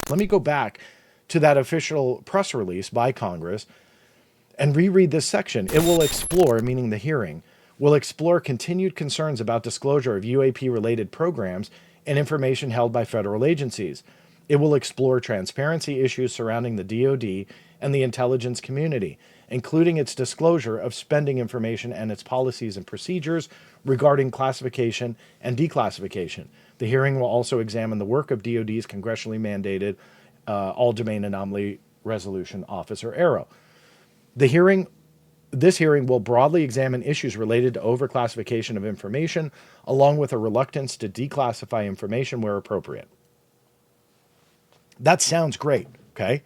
let me go back to that official press release by Congress and reread this section. It will explore, meaning the hearing, will explore continued concerns about disclosure of UAP related programs and information held by federal agencies. It will explore transparency issues surrounding the DoD and the intelligence community, including its disclosure of spending information and its policies and procedures regarding classification and declassification. The hearing will also examine the work of DoD's congressionally mandated All Domain Anomaly Resolution Office, or ARROW. The hearing This hearing will broadly examine issues related to overclassification of information, along with a reluctance to declassify information where appropriate. That sounds great, okay?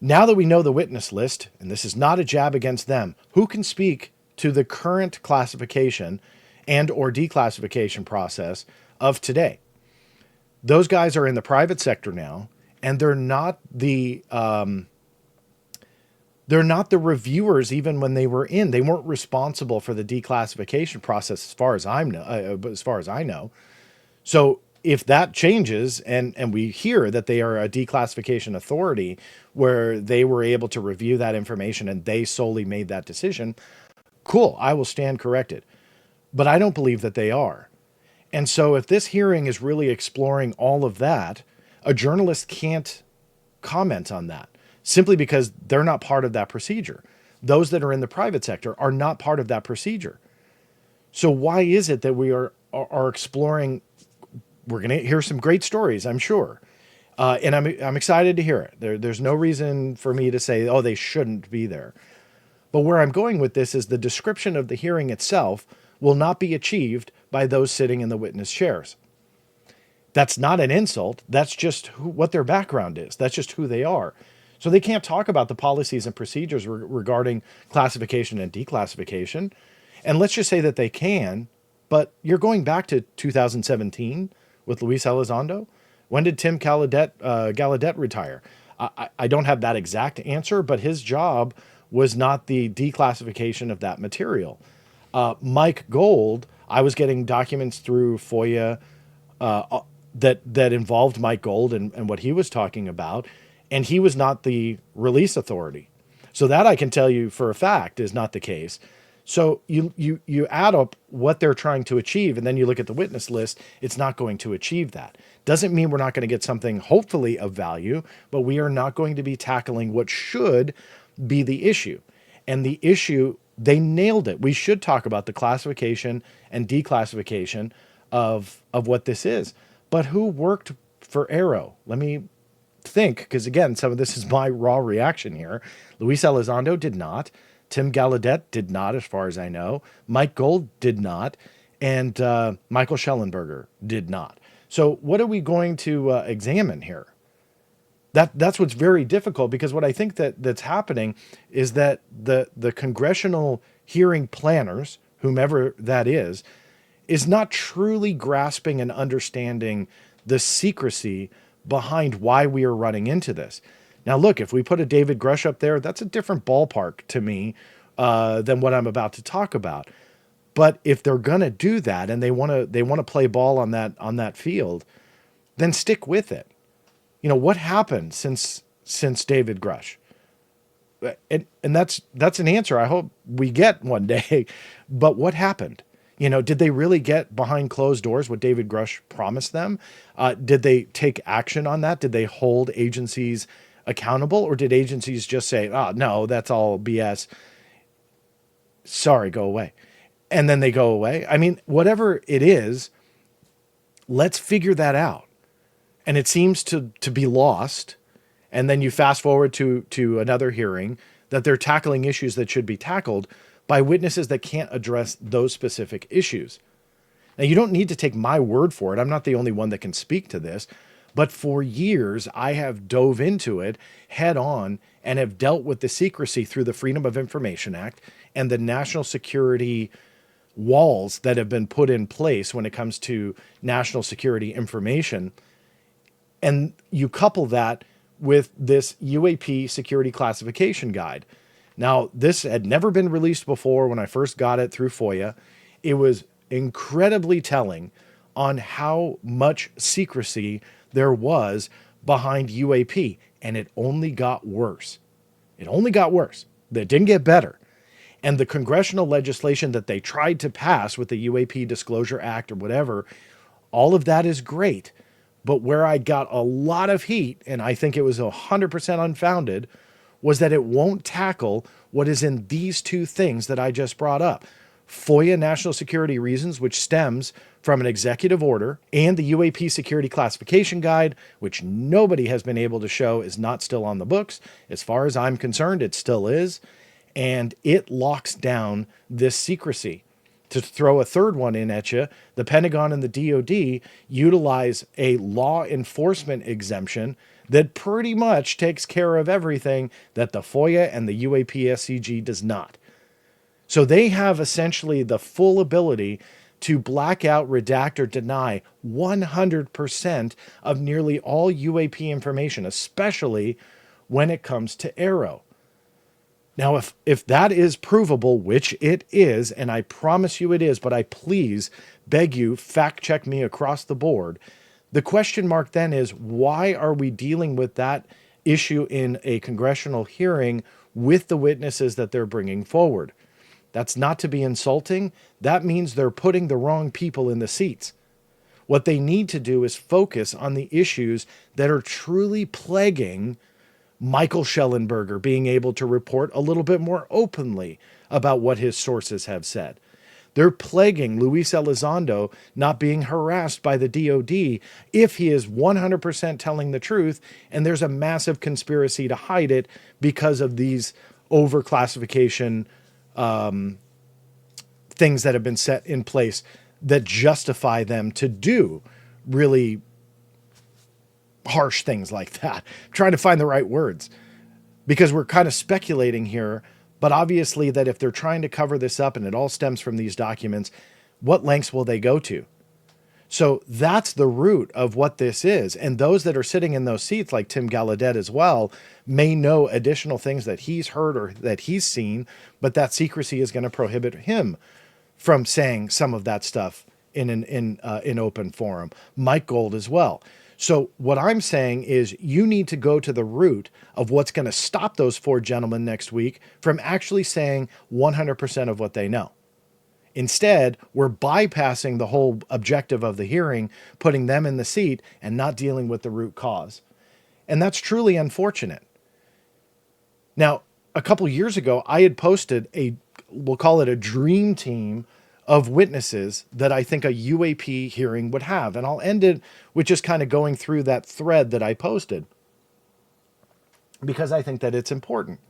Now that we know the witness list, and this is not a jab against them, who can speak to the current classification and or declassification process of today? Those guys are in the private sector now, and they're not the reviewers. Even when they were in, they weren't responsible for the declassification process, as far as I know. So if that changes, and we hear that they are a declassification authority where they were able to review that information and they solely made that decision, cool, I will stand corrected. But I don't believe that they are. And so if this hearing is really exploring all of that, a journalist can't comment on that simply because they're not part of that procedure. Those that are in the private sector are not part of that procedure. So why is it that we are exploring? We're going to hear some great stories, I'm sure. And I'm excited to hear it. There's no reason for me to say, oh, they shouldn't be there. But where I'm going with this is the description of the hearing itself will not be achieved by those sitting in the witness chairs. That's not an insult. That's just what their background is. That's just who they are. So they can't talk about the policies and procedures regarding classification and declassification. And let's just say that they can, but you're going back to 2017 with Luis Elizondo. When did Tim Gallaudet retire? I don't have that exact answer, but his job was not the declassification of that material. Mike Gold, I was getting documents through FOIA that involved Mike Gold and what he was talking about, and he was not the release authority. So that I can tell you for a fact is not the case. So you add up what they're trying to achieve, and then you look at the witness list, it's not going to achieve that. Doesn't mean we're not going to get something hopefully of value, but we are not going to be tackling what should be the issue. And the issue, they nailed it. We should talk about the classification and declassification of what this is. But who worked for ARROW? Let me think, because again, some of this is my raw reaction here. Luis Elizondo did not. Tim Gallaudet did not, as far as I know. Mike Gold did not. And Michael Schellenberger did not. So what are we going to examine here? That's what's very difficult, because what I think that's happening is that the congressional hearing planners, whomever that is not truly grasping and understanding the secrecy behind why we are running into this. Now, look, if we put a David Grush up there, that's a different ballpark to me than what I'm about to talk about. But if they're going to do that and they want to play ball on that field, then stick with it. You know, what happened since David Grush? And that's an answer I hope we get one day. But what happened? You know, did they really get behind closed doors what David Grush promised them? Did they take action on that? Did they hold agencies accountable, or did agencies just say, "Oh, no, that's all BS. Sorry, go away." And then they go away? I mean, whatever it is, let's figure that out. And it seems to be lost. And then you fast forward to another hearing that they're tackling issues that should be tackled by witnesses that can't address those specific issues. Now, you don't need to take my word for it. I'm not the only one that can speak to this. But for years, I have dove into it head on and have dealt with the secrecy through the Freedom of Information Act and the national security walls that have been put in place when it comes to national security information. And you couple that with this UAP security classification guide. Now, this had never been released before when I first got it through FOIA. It was incredibly telling on how much secrecy there was behind UAP, and it only got worse. It only got worse. It didn't get better. And the congressional legislation that they tried to pass with the UAP Disclosure Act or whatever, all of that is great. But where I got a lot of heat, and I think it was 100% unfounded, was that it won't tackle what is in these two things that I just brought up. FOIA national security reasons, which stems from an executive order, and the UAP security classification guide, which nobody has been able to show is not still on the books. As far as I'm concerned, it still is. And it locks down this secrecy. To throw a third one in at you, the Pentagon and the DoD utilize a law enforcement exemption that pretty much takes care of everything that the FOIA and the UAP SCG does not. So they have essentially the full ability to black out, redact, or deny 100% of nearly all UAP information, especially when it comes to Arrow. Now, if that is provable, which it is, and I promise you it is, but I please beg you, fact check me across the board. The question mark then is, why are we dealing with that issue in a congressional hearing with the witnesses that they're bringing forward? That's not to be insulting. That means they're putting the wrong people in the seats. What they need to do is focus on the issues that are truly plaguing Michael Schellenberger being able to report a little bit more openly about what his sources have said. They're plaguing Luis Elizondo not being harassed by the DOD if he is 100% telling the truth, and there's a massive conspiracy to hide it because of these overclassification things that have been set in place that justify them to do really harsh things like that. I'm trying to find the right words because we're kind of speculating here, but obviously that if they're trying to cover this up and it all stems from these documents, what lengths will they go to? So that's the root of what this is. And those that are sitting in those seats, like Tim Gallaudet as well, may know additional things that he's heard or that he's seen, but that secrecy is going to prohibit him from saying some of that stuff in open forum. Mike Gold as well. So what I'm saying is you need to go to the root of what's going to stop those four gentlemen next week from actually saying 100% of what they know. Instead, we're bypassing the whole objective of the hearing, putting them in the seat and not dealing with the root cause. And that's truly unfortunate. Now, a couple years ago, I had posted we'll call it a dream team of witnesses that I think a UAP hearing would have. And I'll end it with just kind of going through that thread that I posted because I think that it's important.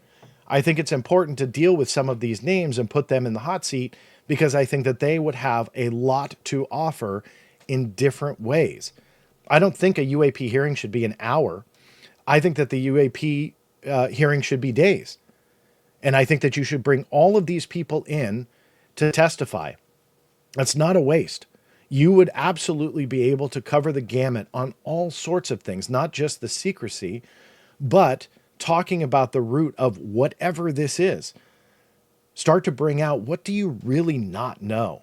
I think it's important to deal with some of these names and put them in the hot seat because I think that they would have a lot to offer in different ways. I don't think a UAP hearing should be an hour. I think that the UAP hearing should be days. And I think that you should bring all of these people in to testify. That's not a waste. You would absolutely be able to cover the gamut on all sorts of things, not just the secrecy, but talking about the root of whatever this is. Start to bring out, what do you really not know?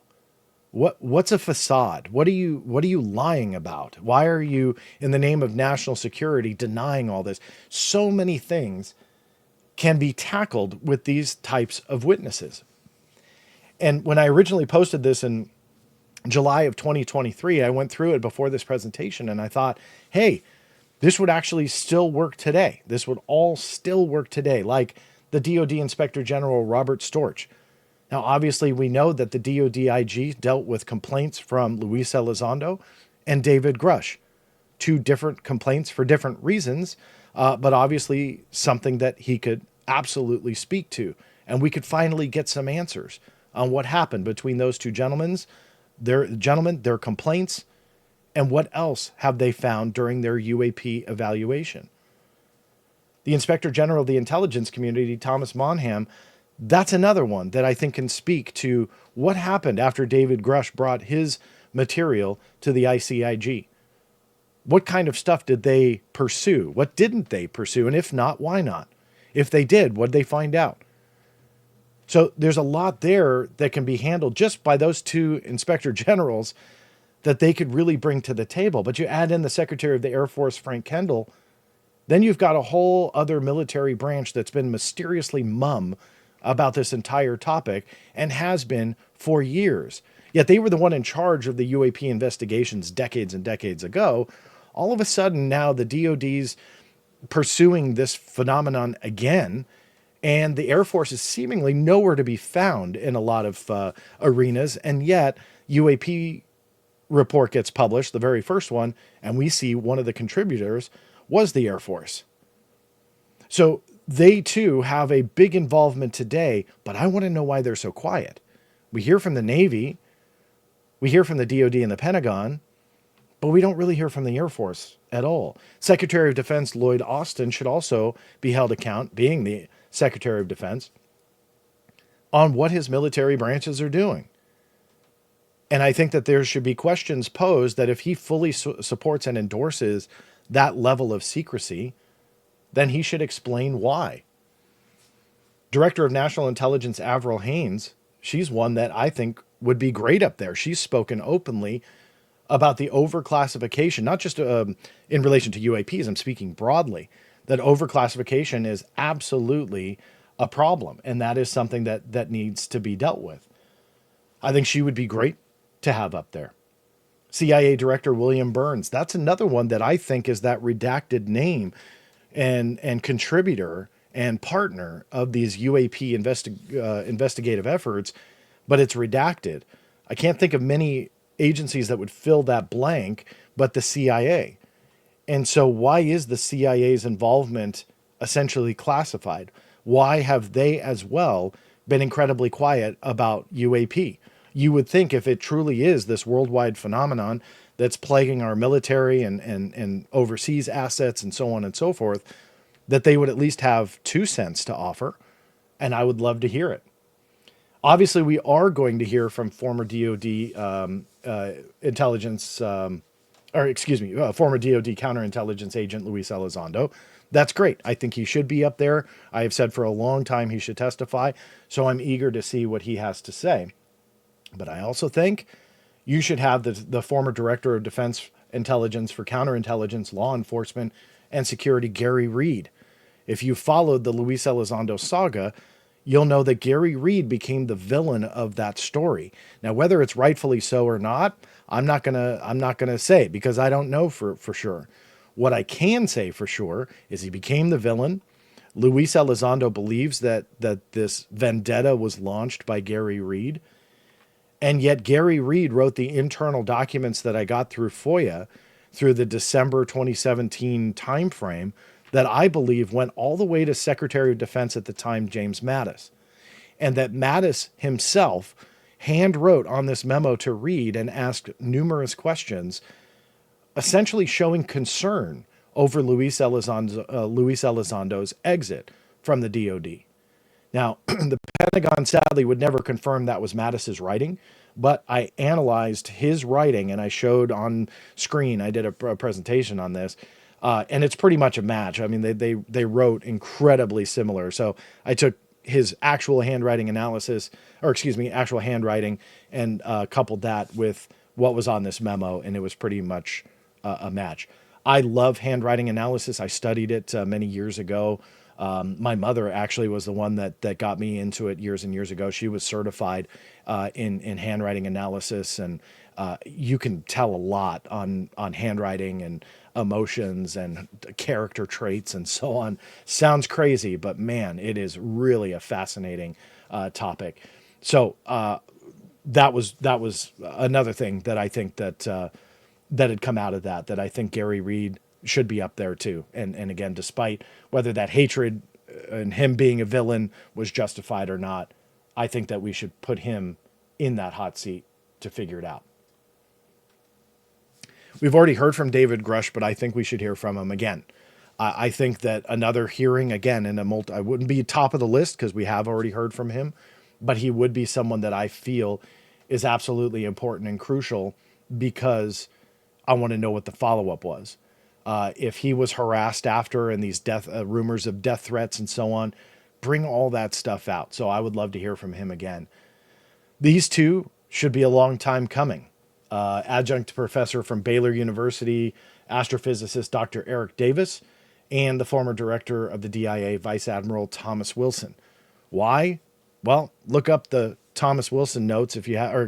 What's a facade? What are you lying about? Why are you, in the name of national security, denying all this? So many things can be tackled with these types of witnesses. And when I originally posted this in July of 2023, I went through it before this presentation and I thought, hey, this would actually still work today. This would all still work today, like the DoD Inspector General Robert Storch. Now, obviously, we know that the DoD IG dealt with complaints from Luis Elizondo and David Grush, two different complaints for different reasons, but obviously something that he could absolutely speak to. And we could finally get some answers on what happened between those two gentlemen, their complaints, and what else have they found during their UAP evaluation. The Inspector General of the Intelligence Community, Thomas Monham, that's another one that I think can speak to what happened after David Grush brought his material to the ICIG. What kind of stuff did they pursue? What didn't they pursue? And if not, why not? If they did, what did they find out? So there's a lot there that can be handled just by those two inspector generals that they could really bring to the table. But you add in the Secretary of the Air Force, Frank Kendall, then you've got a whole other military branch that's been mysteriously mum about this entire topic and has been for years. Yet they were the one in charge of the UAP investigations decades and decades ago. All of a sudden, now the DoD's pursuing this phenomenon again, and the Air Force is seemingly nowhere to be found in a lot of arenas. And yet, UAP report gets published, the very first one, and we see one of the contributors was the Air Force. So they too have a big involvement today, but I want to know why they're so quiet. We hear from the Navy, we hear from the DoD and the Pentagon, but we don't really hear from the Air Force at all. Secretary of Defense Lloyd Austin should also be held account, being the Secretary of Defense, on what his military branches are doing. And I think that there should be questions posed that if he fully supports and endorses that level of secrecy, then he should explain why. Director of National Intelligence Avril Haines, she's one that I think would be great up there. She's spoken openly about the overclassification, not just in relation to UAPs, I'm speaking broadly, that overclassification is absolutely a problem, and that is something that needs to be dealt with. I think she would be great to have up there. CIA Director William Burns, that's another one that I think is that redacted name and contributor and partner of these UAP investigative efforts, but it's redacted. I can't think of many agencies that would fill that blank, but the CIA. And so why is the CIA's involvement essentially classified? Why have they as well been incredibly quiet about UAP? You would think if it truly is this worldwide phenomenon that's plaguing our military and overseas assets and so on and so forth, that they would at least have 2 cents to offer, and I would love to hear it. Obviously, we are going to hear from former DoD intelligence, former DoD counterintelligence agent Luis Elizondo. That's great. I think he should be up there. I have said for a long time he should testify, so I'm eager to see what he has to say. But I also think you should have the former Director of Defense Intelligence for Counterintelligence, Law Enforcement, and Security, Gary Reed. If you followed the Luis Elizondo saga, you'll know that Gary Reed became the villain of that story. Now, whether it's rightfully so or not, I'm not gonna say, because I don't know for sure. What I can say for sure is he became the villain. Luis Elizondo believes that this vendetta was launched by Gary Reed. And yet Gary Reed wrote the internal documents that I got through FOIA through the December 2017 timeframe that I believe went all the way to Secretary of Defense at the time, James Mattis. And that Mattis himself hand wrote on this memo to Reed and asked numerous questions, essentially showing concern over Luis Elizondo's exit from the DoD. Now, the Pentagon sadly would never confirm that was Mattis's writing, but I analyzed his writing and I showed on screen, I did a presentation on this, and it's pretty much a match. I mean, they wrote incredibly similar. So I took his actual handwriting analysis, actual handwriting, and coupled that with what was on this memo, and it was pretty much a match. I love handwriting analysis. I studied it many years ago. My mother actually was the one that got me into it years and years ago. She was certified in handwriting analysis, and you can tell a lot on handwriting and emotions and character traits and so on. Sounds crazy, but man, it is really a fascinating topic. So that was another thing that I think that had come out of that I think Gary Reed should be up there too. And again, despite whether that hatred and him being a villain was justified or not, I think that we should put him in that hot seat to figure it out. We've already heard from David Grush, but I think we should hear from him again. I think that another hearing again I wouldn't be top of the list because we have already heard from him, but he would be someone that I feel is absolutely important and crucial because I want to know what the follow-up was. If he was harassed after and these rumors of death threats and so on, bring all that stuff out. So I would love to hear from him again. These two should be a long time coming. adjunct professor from Baylor University, astrophysicist Dr. Eric Davis, and the former director of the DIA, Vice Admiral Thomas Wilson. Why? Well, look up the Thomas Wilson notes if you have, or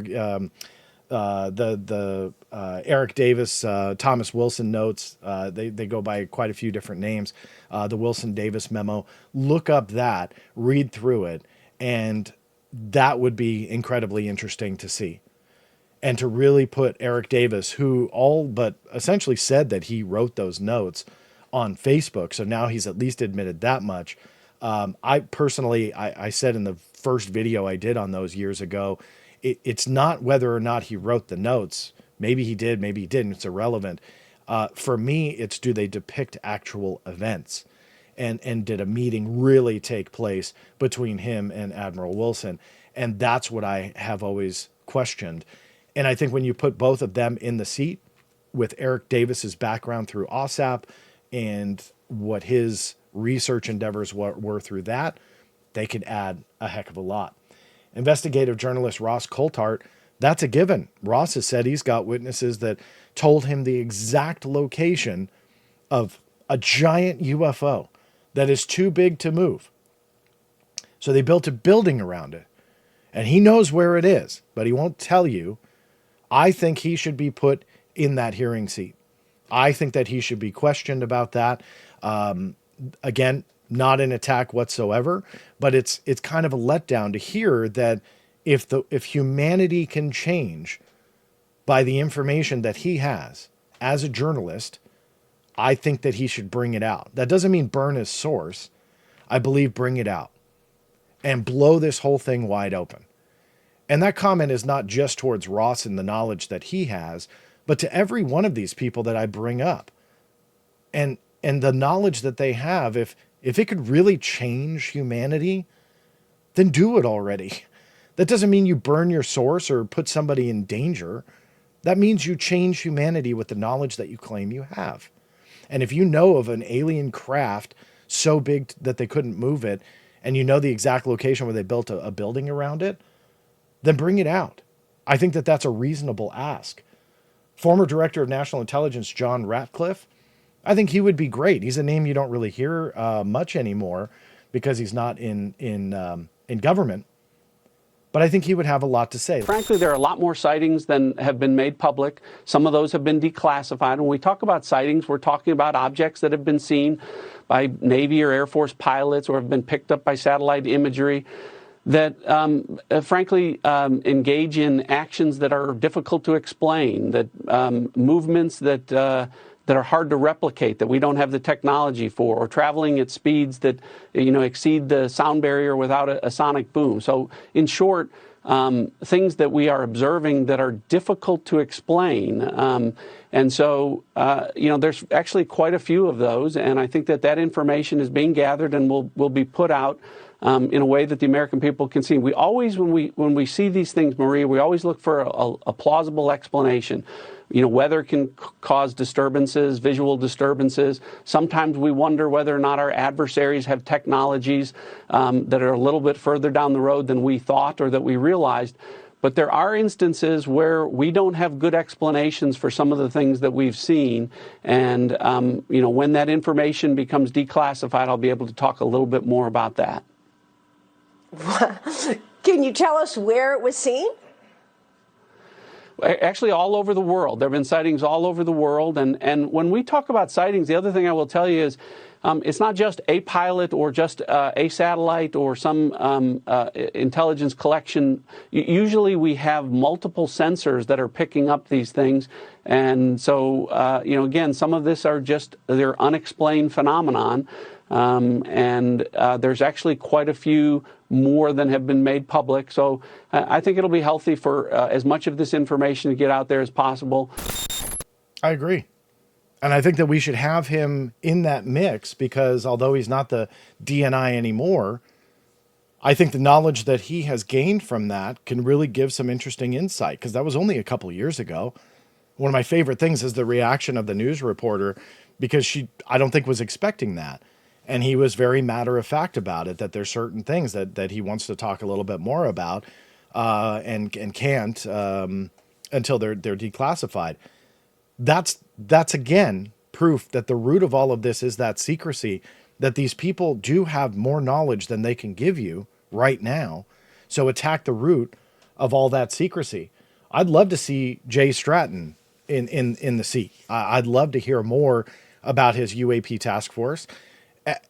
the Eric Davis Thomas Wilson notes. They go by quite a few different names. The Wilson Davis memo. Look up that, read through it, and that would be incredibly interesting to see. And to really put Eric Davis, who all but essentially said that he wrote those notes on Facebook, so now he's at least admitted that much. I personally, I said in the first video I did on those years ago, it's not whether or not he wrote the notes. Maybe he did, maybe he didn't. It's irrelevant. For me, it's do they depict actual events? And did a meeting really take place between him and Admiral Wilson? And that's what I have always questioned. And I think when you put both of them in the seat with Eric Davis's background through OSAP and what his research endeavors were through that, they could add a heck of a lot. Investigative journalist Ross Coulthart, that's a given. Ross has said he's got witnesses that told him the exact location of a giant UFO that is too big to move. So they built a building around it. And he knows where it is, but he won't tell you. I think he should be put in that hearing seat. I think that he should be questioned about that. Again, not an attack whatsoever, but it's kind of a letdown to hear that if humanity can change by the information that he has as a journalist, I think that he should bring it out. That doesn't mean burn his source. I believe bring it out and blow this whole thing wide open. And that comment is not just towards Ross and the knowledge that he has, but to every one of these people that I bring up. And the knowledge that they have, if it could really change humanity, then do it already. That doesn't mean you burn your source or put somebody in danger. That means you change humanity with the knowledge that you claim you have. And if you know of an alien craft so big that they couldn't move it, and you know the exact location where they built a building around it, then bring it out. I think that that's a reasonable ask. Former Director of National Intelligence John Ratcliffe, I think he would be great. He's a name you don't really hear much anymore because he's not in government. But I think he would have a lot to say. Frankly, there are a lot more sightings than have been made public. Some of those have been declassified. When we talk about sightings, we're talking about objects that have been seen by Navy or Air Force pilots or have been picked up by satellite imagery that, frankly, engage in actions that are difficult to explain, that movements that are hard to replicate, that we don't have the technology for, or traveling at speeds that exceed the sound barrier without a sonic boom. So, in short, things that we are observing that are difficult to explain. And so, there's actually quite a few of those, and I think that information is being gathered and will be put out in a way that the American people can see. We always, when we see these things, Maria, we always look for a plausible explanation. Weather can cause disturbances, visual disturbances. Sometimes we wonder whether or not our adversaries have technologies that are a little bit further down the road than we thought or that we realized. But there are instances where we don't have good explanations for some of the things that we've seen. And, when that information becomes declassified, I'll be able to talk a little bit more about that. Can you tell us where it was seen? Actually, all over the world. There have been sightings all over the world. And when we talk about sightings, the other thing I will tell you is it's not just a pilot or just a satellite or some intelligence collection. Usually we have multiple sensors that are picking up these things. And so, again, some of this are just they're unexplained phenomenon. And there's actually quite a few more than have been made public. So I think it'll be healthy for as much of this information to get out there as possible. I agree. And I think that we should have him in that mix because although he's not the DNI anymore, I think the knowledge that he has gained from that can really give some interesting insight because that was only a couple years ago. One of my favorite things is the reaction of the news reporter because I don't think was expecting that. And he was very matter of fact about it, that there's certain things that he wants to talk a little bit more about and can't until they're declassified. That's again proof that the root of all of this is that secrecy, that these people do have more knowledge than they can give you right now. So attack the root of all that secrecy. I'd love to see Jay Stratton in the seat. I'd love to hear more about his UAP task force.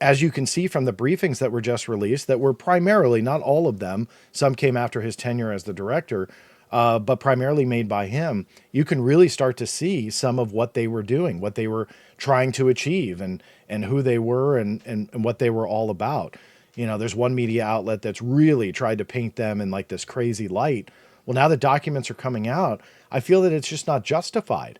As you can see from the briefings that were just released, that were primarily, not all of them, some came after his tenure as the director, but primarily made by him, you can really start to see some of what they were doing, what they were trying to achieve, and who they were, and what they were all about. You know, there's one media outlet that's really tried to paint them in like this crazy light. Well, now the documents are coming out, I feel that it's just not justified.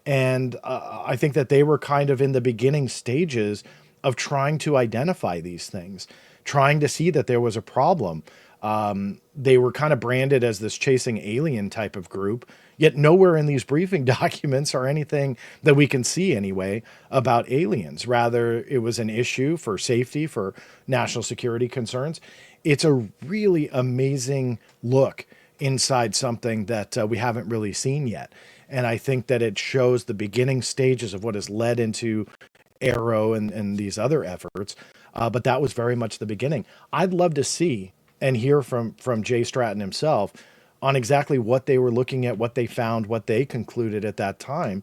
And I think that they were kind of in the beginning stages of trying to identify these things, trying to see that there was a problem. They were kind of branded as this chasing alien type of group, yet nowhere in these briefing documents or anything that we can see anyway about aliens. Rather, it was an issue for safety, for national security concerns. It's a really amazing look inside something that we haven't really seen yet. And I think that it shows the beginning stages of what has led into Arrow and these other efforts. But that was very much the beginning. I'd love to see and hear from Jay Stratton himself on exactly what they were looking at, what they found, what they concluded at that time,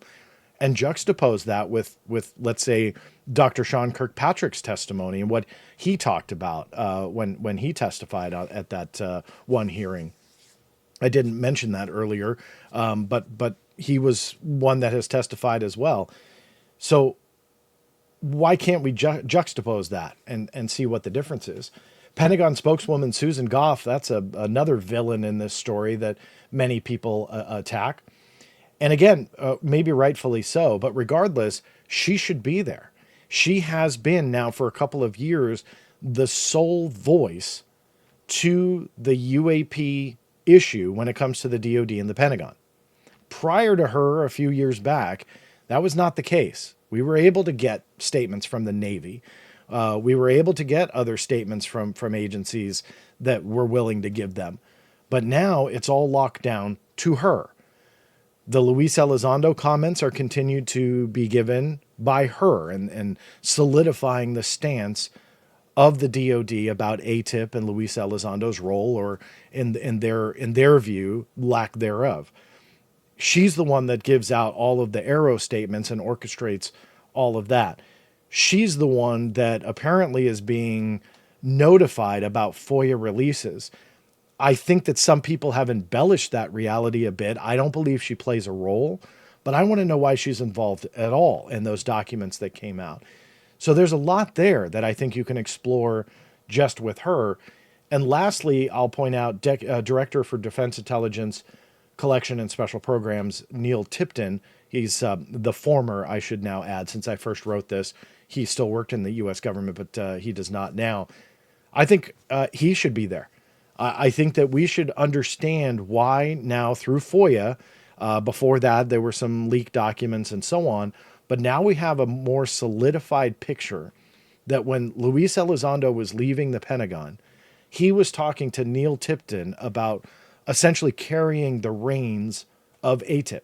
and juxtapose that with let's say Dr. Sean Kirkpatrick's testimony and what he talked about when he testified at that one hearing. I didn't mention that earlier, but he was one that has testified as well. So why can't we juxtapose that and see what the difference is? Pentagon spokeswoman Susan Goff, that's another villain in this story that many people attack. And again, maybe rightfully so, but regardless, she should be there. She has been now for a couple of years the sole voice to the UAP issue when it comes to the DoD and the Pentagon. Prior to her, a few years back, that was not the case. We were able to get statements from the Navy. We were able to get other statements from agencies that were willing to give them. But now it's all locked down to her. The Luis Elizondo comments are continued to be given by her and solidifying the stance of the DoD about ATIP and Luis Elizondo's role, or in their view, lack thereof. She's the one that gives out all of the Arrow statements and orchestrates all of that. She's the one that apparently is being notified about FOIA releases. I think that some people have embellished that reality a bit. I don't believe she plays a role, but I want to know why she's involved at all in those documents that came out. So there's a lot there that I think you can explore just with her. And lastly, I'll point out Director for Defense Intelligence Collection and Special Programs, Neil Tipton. He's the former, I should now add, since I first wrote this. He still worked in the U.S. government, but he does not now. I think he should be there. I think that we should understand why now through FOIA. Before that, there were some leaked documents and so on. But now we have a more solidified picture that when Luis Elizondo was leaving the Pentagon, he was talking to Neil Tipton about essentially carrying the reins of ATIP,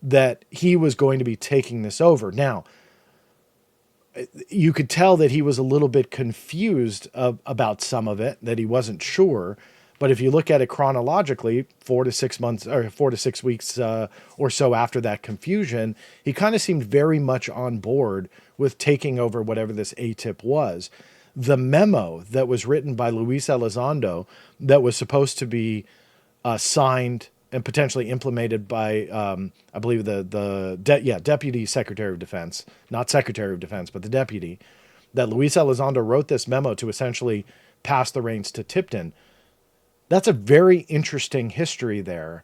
that he was going to be taking this over. Now, you could tell that he was a little bit confused about some of it, that he wasn't sure. But if you look at it chronologically, 4 to 6 months or 4 to 6 weeks or so after that confusion, he kind of seemed very much on board with taking over whatever this ATIP was. The memo that was written by Luis Elizondo that was supposed to be signed and potentially implemented by, I believe, Deputy Secretary of Defense, not Secretary of Defense, but the deputy, that Luis Elizondo wrote this memo to essentially pass the reins to Tipton. That's a very interesting history there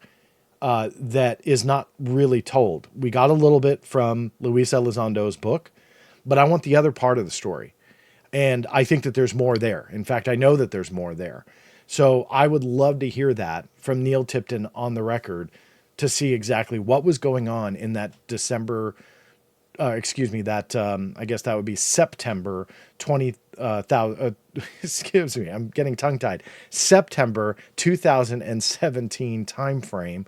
that is not really told. We got a little bit from Luis Elizondo's book, but I want the other part of the story. And I think that there's more there. In fact, I know that there's more there. So I would love to hear that from Neil Tipton on the record to see exactly what was going on in that I guess that would be September 20,000, excuse me, I'm getting tongue-tied, September 2017 timeframe,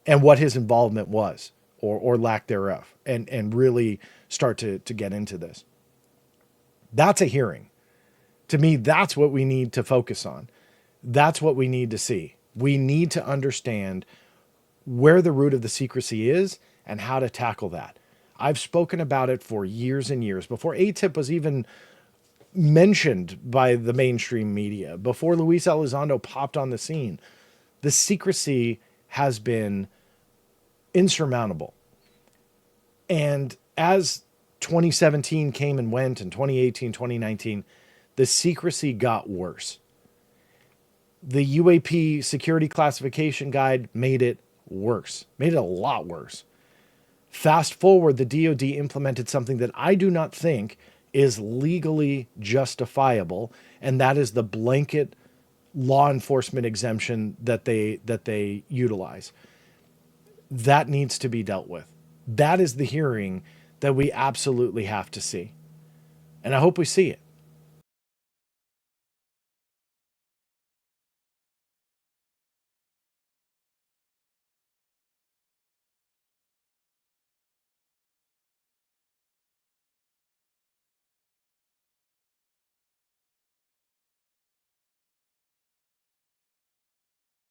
and what his involvement was or lack thereof, and really start to get into this. That's a hearing. To me, that's what we need to focus on. That's what we need to see. We need to understand where the root of the secrecy is and how to tackle that. I've spoken about it for years and years before ATIP was even mentioned by the mainstream media, before Luis Elizondo popped on the scene. The secrecy has been insurmountable. And as 2017 came and went, and 2018, 2019, the secrecy got worse. The UAP security classification guide made it worse, made it a lot worse. Fast forward, the DoD implemented something that I do not think is legally justifiable, and that is the blanket law enforcement exemption that they utilize. That needs to be dealt with. That is the hearing that we absolutely have to see. And I hope we see it.